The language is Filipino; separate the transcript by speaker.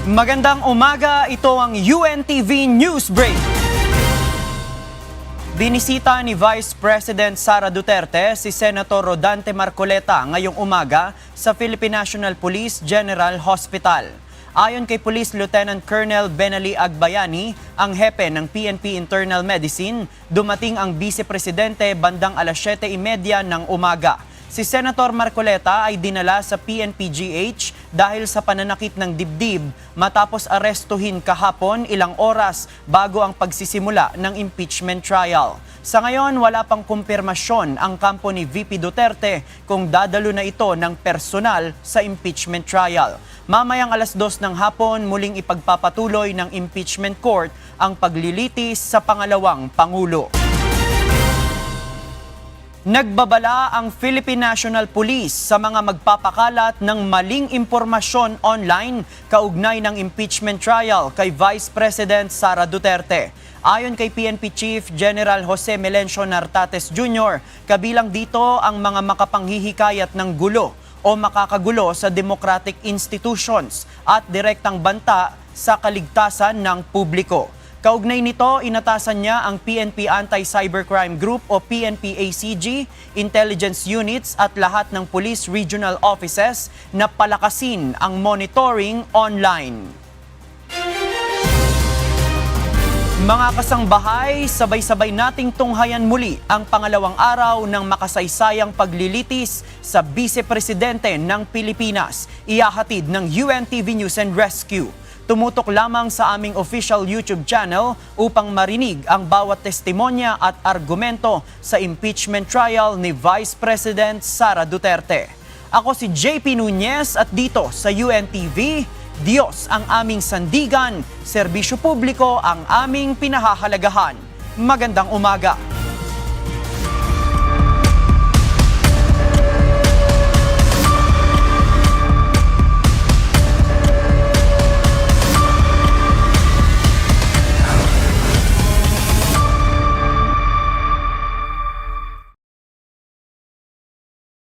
Speaker 1: Magandang umaga, ito ang UNTV News Break. Binisita ni Vice President Sara Duterte si Senator Rodante Marcoleta ngayong umaga sa Philippine National Police General Hospital. Ayon kay Police Lieutenant Colonel Benali Agbayani, ang hepe ng PNP Internal Medicine, dumating ang Vice Presidente bandang alas 7:30 ng umaga. Si Senator Marcoleta ay dinala sa PNP-GH dahil sa pananakit ng dibdib matapos arestuhin kahapon ilang oras bago ang pagsisimula ng impeachment trial. Sa ngayon, wala pang kumpirmasyon ang kampo ni VP Duterte kung dadalo na ito ng personal sa impeachment trial. Mamayang alas 2 ng hapon, muling ipagpapatuloy ng impeachment court ang paglilitis sa pangalawang Pangulo. Nagbabala ang Philippine National Police sa mga magpapakalat ng maling impormasyon online kaugnay ng impeachment trial kay Vice President Sara Duterte. Ayon kay PNP Chief General Jose Melencio Nartates Jr., kabilang dito ang mga makapanghihikayat ng gulo o makakagulo sa democratic institutions at direktang banta sa kaligtasan ng publiko. Kaugnay nito, inatasan niya ang PNP Anti-Cybercrime Group o PNP-ACG, intelligence units at lahat ng police regional offices na palakasin ang monitoring online. Mga kasangbahay, sabay-sabay nating tunghayan muli ang pangalawang araw ng makasaysayang paglilitis sa Vice Presidente ng Pilipinas, ihahatid ng UNTV News and Rescue. Tumutok lamang sa aming official YouTube channel upang marinig ang bawat testimonya at argumento sa impeachment trial ni Vice President Sara Duterte. Ako si JP Nunez at dito sa UNTV, Diyos ang aming sandigan, serbisyo publiko ang aming pinahahalagahan. Magandang umaga!